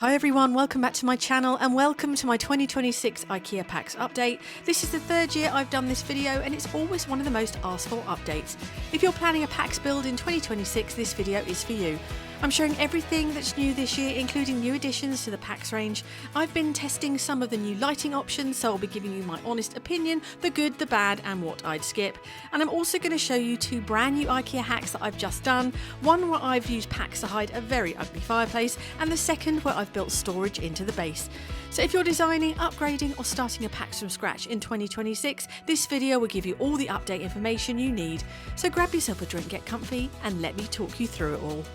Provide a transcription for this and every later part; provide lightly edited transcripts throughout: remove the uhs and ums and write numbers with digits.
Hi everyone, welcome back to my channel and welcome to my 2026 IKEA PAX update. This is the third year I've done this video and it's always one of the most asked for updates. If you're planning a PAX build in 2026, this video is for you. I'm showing everything that's new this year, including new additions to the PAX range. I've been testing some of the new lighting options, so I'll be giving you my honest opinion, the good, the bad, and what I'd skip. And I'm also going to show you two brand new IKEA hacks that I've just done. One where I've used PAX to hide a very ugly fireplace, and the second where I've built storage into the base. So if you're designing, upgrading, or starting a PAX from scratch in 2026, this video will give you all the update information you need. So grab yourself a drink, get comfy, and let me talk you through it all.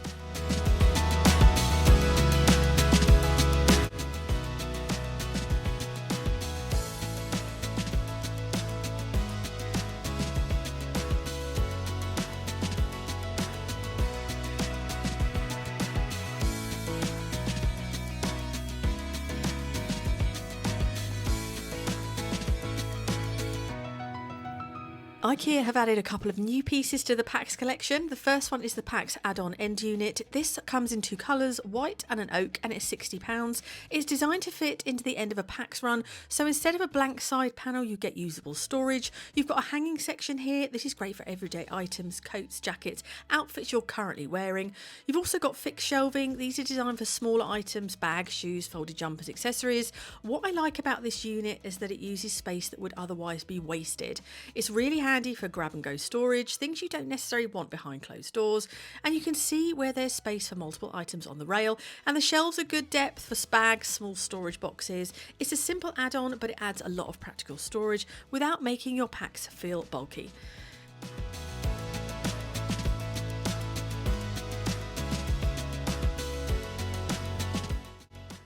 IKEA have added a couple of new pieces to the PAX collection. The first one is the PAX add-on end unit. This comes in two colours, white and an oak, and it's £60. It's designed to fit into the end of a PAX run, so instead of a blank side panel you get usable storage. You've got a hanging section here. This is great for everyday items, coats, jackets, outfits you're currently wearing. You've also got fixed shelving. These are designed for smaller items, bags, shoes, folded jumpers, accessories. What I like about this unit is that it uses space that would otherwise be wasted. It's really handy for grab and go storage, things you don't necessarily want behind closed doors, and you can see where there's space for multiple items on the rail, and the shelves are good depth for bags, small storage boxes. It's a simple add-on, but it adds a lot of practical storage without making your PAX feel bulky.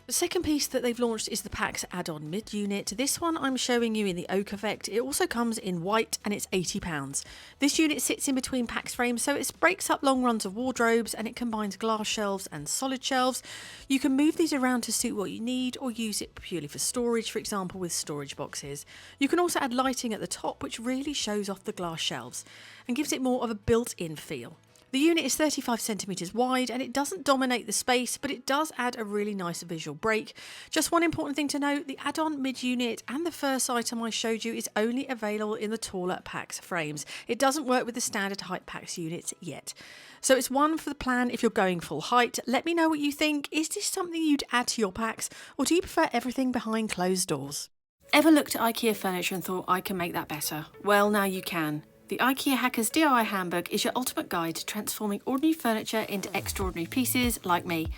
The second piece that they've launched is the PAX add-on mid-unit. This one I'm showing you in the oak effect. It also comes in white and it's £80. This unit sits in between PAX frames, so it breaks up long runs of wardrobes and it combines glass shelves and solid shelves. You can move these around to suit what you need or use it purely for storage, for example with storage boxes. You can also add lighting at the top, which really shows off the glass shelves and gives it more of a built-in feel. The unit is 35 centimetres wide and it doesn't dominate the space, but it does add a really nice visual break. Just one important thing to note, the add-on mid-unit and the first item I showed you is only available in the taller PAX frames. It doesn't work with the standard height PAX units yet. So it's one for the plan if you're going full height. Let me know what you think. Is this something you'd add to your PAX, or do you prefer everything behind closed doors? Ever looked at IKEA furniture and thought, I can make that better? Well, now you can. The IKEA Hackers DIY Handbook is your ultimate guide to transforming ordinary furniture into extraordinary pieces like me.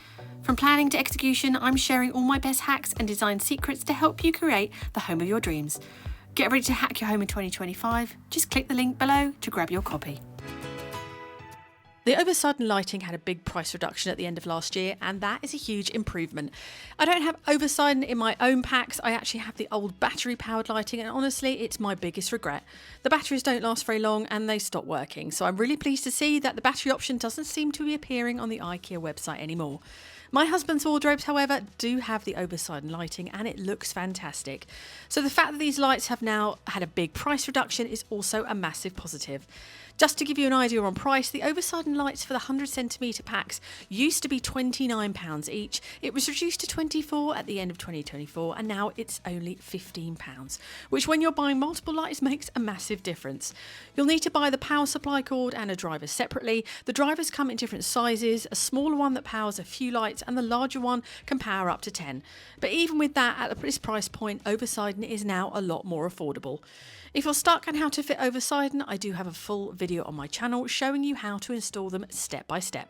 From planning to execution, I'm sharing all my best hacks and design secrets to help you create the home of your dreams. Get ready to hack your home in 2025. Just click the link below to grab your copy. The Oversiden lighting had a big price reduction at the end of last year, and that is a huge improvement. I don't have Oversiden in my own PAX. I actually have the old battery powered lighting, and honestly it's my biggest regret. The batteries don't last very long and they stop working, so I'm really pleased to see that the battery option doesn't seem to be appearing on the IKEA website anymore. My husband's wardrobes, however, do have the Oversiden lighting and it looks fantastic. So the fact that these lights have now had a big price reduction is also a massive positive. Just to give you an idea on price, the Oversiden lights for the 100cm PAX used to be £29 each. It was reduced to £24 at the end of 2024 and now it's only £15, which when you're buying multiple lights makes a massive difference. You'll need to buy the power supply cord and a driver separately. The drivers come in different sizes, a smaller one that powers a few lights and the larger one can power up to 10. But even with that, at this price point, Oversiden is now a lot more affordable. If you're stuck on how to fit Oversiden, I do have a full video on my channel showing you how to install them step by step.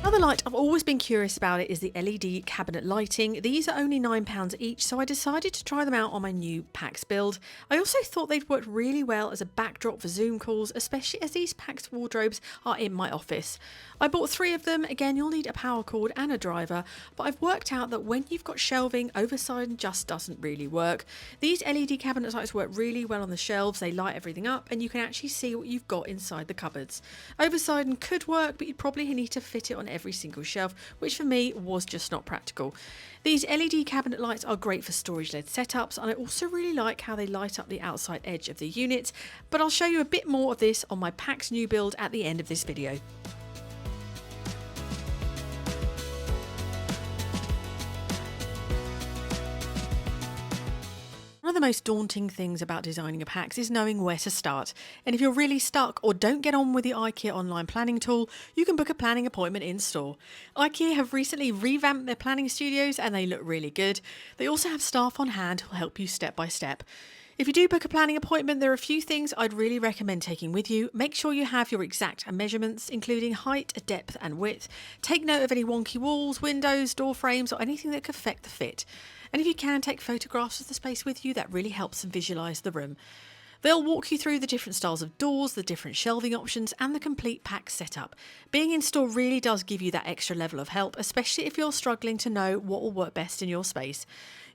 Another light I've always been curious about it is the LED cabinet lighting. These are only £9 each, so I decided to try them out on my new PAX build. I also thought they'd work really well as a backdrop for Zoom calls, especially as these PAX wardrobes are in my office. I bought 3 of them. Again, you'll need a power cord and a driver, but I've worked out that when you've got shelving, Oversiden just doesn't really work. These LED cabinet lights work really well on the shelves. They light everything up and you can actually see what you've got inside the cupboards. Oversiden could work, but you'd probably need to fit it on every every single shelf, which for me was just not practical. These LED cabinet lights are great for storage-led setups, and I also really like how they light up the outside edge of the unit, but I'll show you a bit more of this on my PAX new build at the end of this video. One of the most daunting things about designing a PAX is knowing where to start. And if you're really stuck or don't get on with the IKEA online planning tool, you can book a planning appointment in store. IKEA have recently revamped their planning studios and they look really good. They also have staff on hand who'll help you step by step. If you do book a planning appointment, there are a few things I'd really recommend taking with you. Make sure you have your exact measurements, including height, depth and width. Take note of any wonky walls, windows, door frames or anything that could affect the fit. And if you can, take photographs of the space with you. That really helps them visualise the room. They'll walk you through the different styles of doors, the different shelving options and the complete PAX setup. Being in store really does give you that extra level of help, especially if you're struggling to know what will work best in your space.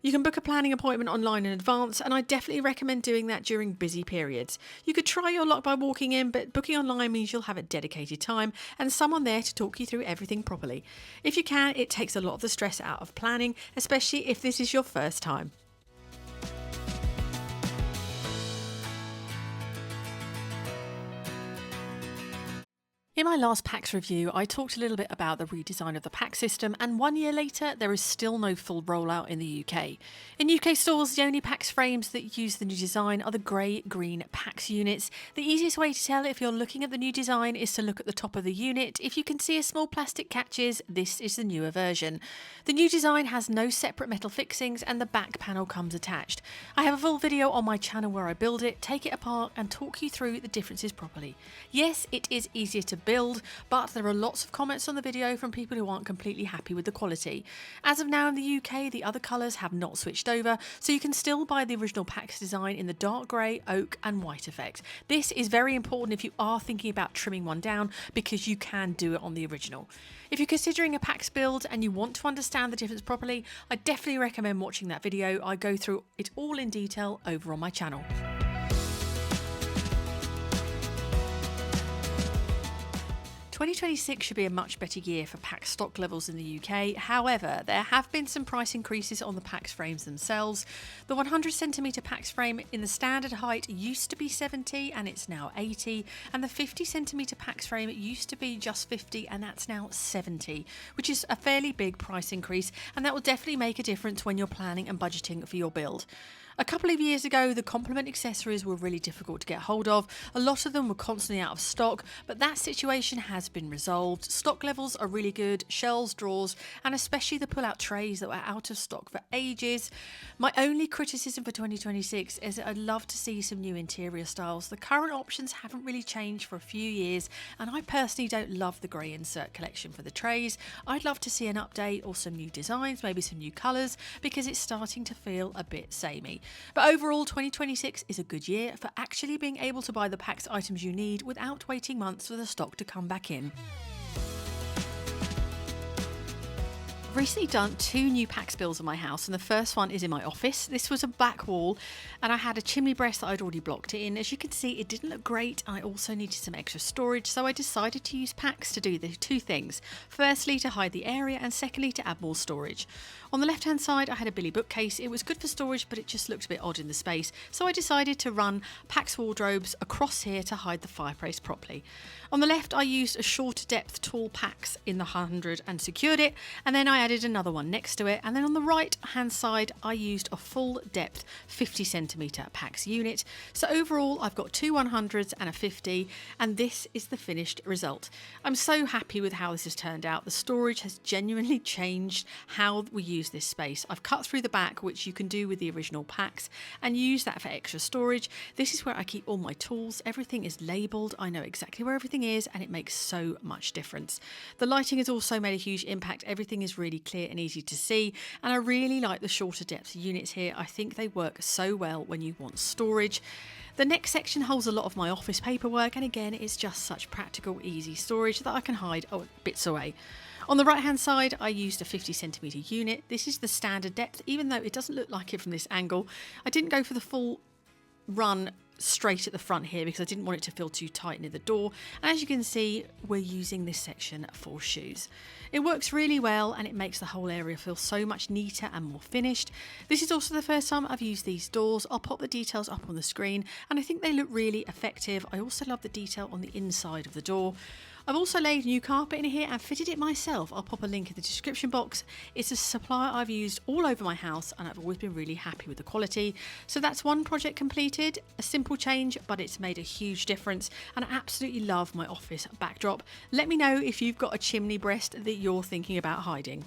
You can book a planning appointment online in advance, and I definitely recommend doing that during busy periods. You could try your luck by walking in, but booking online means you'll have a dedicated time and someone there to talk you through everything properly. If you can, it takes a lot of the stress out of planning, especially if this is your first time. In my last PAX review, I talked a little bit about the redesign of the PAX system, and 1 year later, there is still no full rollout in the UK. In UK stores, the only PAX frames that use the new design are the grey-green PAX units. The easiest way to tell if you're looking at the new design is to look at the top of the unit. If you can see a small plastic catches, this is the newer version. The new design has no separate metal fixings and the back panel comes attached. I have a full video on my channel where I build it, take it apart and talk you through the differences properly. Yes, it is easier to build, but there are lots of comments on the video from people who aren't completely happy with the quality. As of now in the UK, the other colours have not switched over, so you can still buy the original PAX design in the dark grey, oak and white effect. This is very important if you are thinking about trimming one down, because you can do it on the original. If you're considering a PAX build and you want to understand the difference properly, I definitely recommend watching that video. I go through it all in detail over on my channel. 2026 should be a much better year for PAX stock levels in the UK. However, there have been some price increases on the PAX frames themselves. The 100cm PAX frame in the standard height used to be 70 and it's now 80, and the 50cm PAX frame used to be just 50 and that's now 70, which is a fairly big price increase, and that will definitely make a difference when you're planning and budgeting for your build. A couple of years ago, the complement accessories were really difficult to get hold of. A lot of them were constantly out of stock, but that situation has been resolved. Stock levels are really good, shelves, drawers, and especially the pull-out trays that were out of stock for ages. My only criticism for 2026 is that I'd love to see some new interior styles. The current options haven't really changed for a few years, and I personally don't love the grey insert collection for the trays. I'd love to see an update or some new designs, maybe some new colours, because it's starting to feel a bit samey. But overall, 2026 is a good year for actually being able to buy the PAX items you need without waiting months for the stock to come back in. I've recently done 2 new PAX builds in my house, and the first one is in my office. This was a back wall and I had a chimney breast that I'd already blocked it in. As you can see, it didn't look great and I also needed some extra storage, so I decided to use PAX to do the 2 things. Firstly, to hide the area, and secondly, to add more storage. On the left hand side I had a Billy bookcase. It was good for storage, but it just looked a bit odd in the space, so I decided to run PAX wardrobes across here to hide the fireplace properly. On the left I used a shorter depth tall PAX in the 100 and secured it, and then I added another one next to it, and then on the right hand side I used a full depth 50cm PAX unit. So overall I've got 2 100s and a 50, and this is the finished result. I'm so happy with how this has turned out. The storage has genuinely changed how we use this space. I've cut through the back, which you can do with the original PAX, and use that for extra storage. This is where I keep all my tools. Everything is labelled. I know exactly where everything is, and it makes so much difference. The lighting has also made a huge impact. Everything is really clear and easy to see, and I really like the shorter depth units here. I think they work so well when you want storage. The next section holds a lot of my office paperwork, and again it's just such practical, easy storage that I can hide bits away. On the right hand side I used a 50cm unit. This is the standard depth, even though it doesn't look like it from this angle. I didn't go for the full run straight at the front here because I didn't want it to feel too tight near the door. And as you can see, we're using this section for shoes. It works really well and it makes the whole area feel so much neater and more finished. This is also the first time I've used these doors. I'll pop the details up on the screen and I think they look really effective. I also love the detail on the inside of the door. I've also laid new carpet in here and fitted it myself. I'll pop a link in the description box. It's a supplier I've used all over my house and I've always been really happy with the quality. So that's one project completed, a simple change, but it's made a huge difference and I absolutely love my office backdrop. Let me know if you've got a chimney breast that you're thinking about hiding.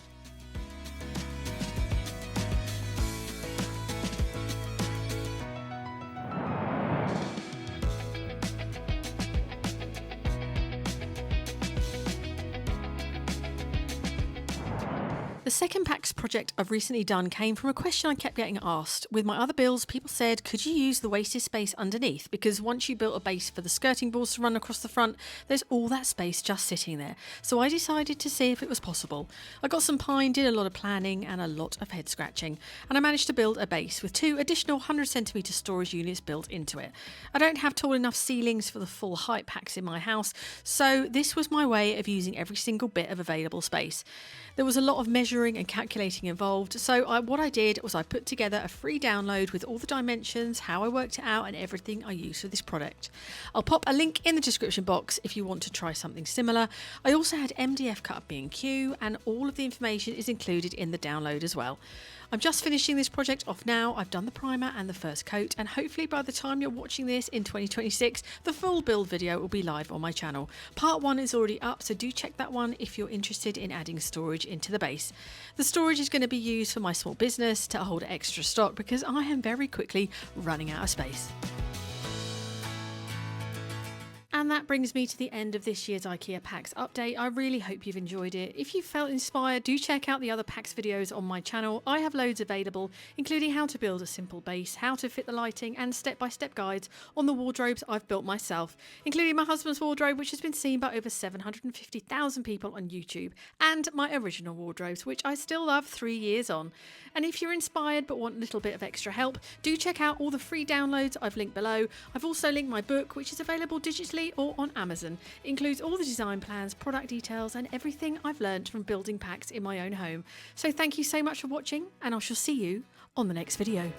The second PAX project I've recently done came from a question I kept getting asked. With my other builds, people said, could you use the wasted space underneath? Because once you built a base for the skirting boards to run across the front, there's all that space just sitting there. So I decided to see if it was possible. I got some pine, did a lot of planning and a lot of head scratching, and I managed to build a base with 2 additional 100cm storage units built into it. I don't have tall enough ceilings for the full height PAX in my house, so this was my way of using every single bit of available space. There was a lot of measuring and calculating involved, so what I did was I put together a free download with all the dimensions, how I worked it out and everything I used for this product. I'll pop a link in the description box if you want to try something similar. I also had MDF cut up B&Q and all of the information is included in the download as well. I'm just finishing this project off now. I've done the primer and the first coat and hopefully by the time you're watching this in 2026, the full build video will be live on my channel. Part 1 is already up, so do check that one if you're interested in adding storage into the base. The storage is going to be used for my small business to hold extra stock because I am very quickly running out of space. And that brings me to the end of this year's IKEA PAX update. I really hope you've enjoyed it. If you felt inspired, do check out the other PAX videos on my channel. I have loads available, including how to build a simple base, how to fit the lighting, and step-by-step guides on the wardrobes I've built myself, including my husband's wardrobe, which has been seen by over 750,000 people on YouTube, and my original wardrobes, which I still love 3 years on. And if you're inspired but want a little bit of extra help, do check out all the free downloads I've linked below. I've also linked my book, which is available digitally or on Amazon. It includes all the design plans, product details and everything I've learned from building PAX in my own home. So thank you so much for watching and I shall see you on the next video.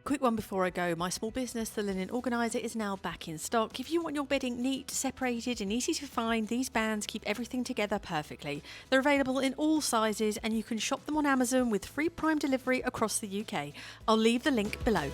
Quick one before I go, my small business, the Linen Organiser, is now back in stock. If you want your bedding neat, separated and easy to find, these bands keep everything together perfectly. They're available in all sizes and you can shop them on Amazon with free Prime delivery across the UK. I'll leave the link below.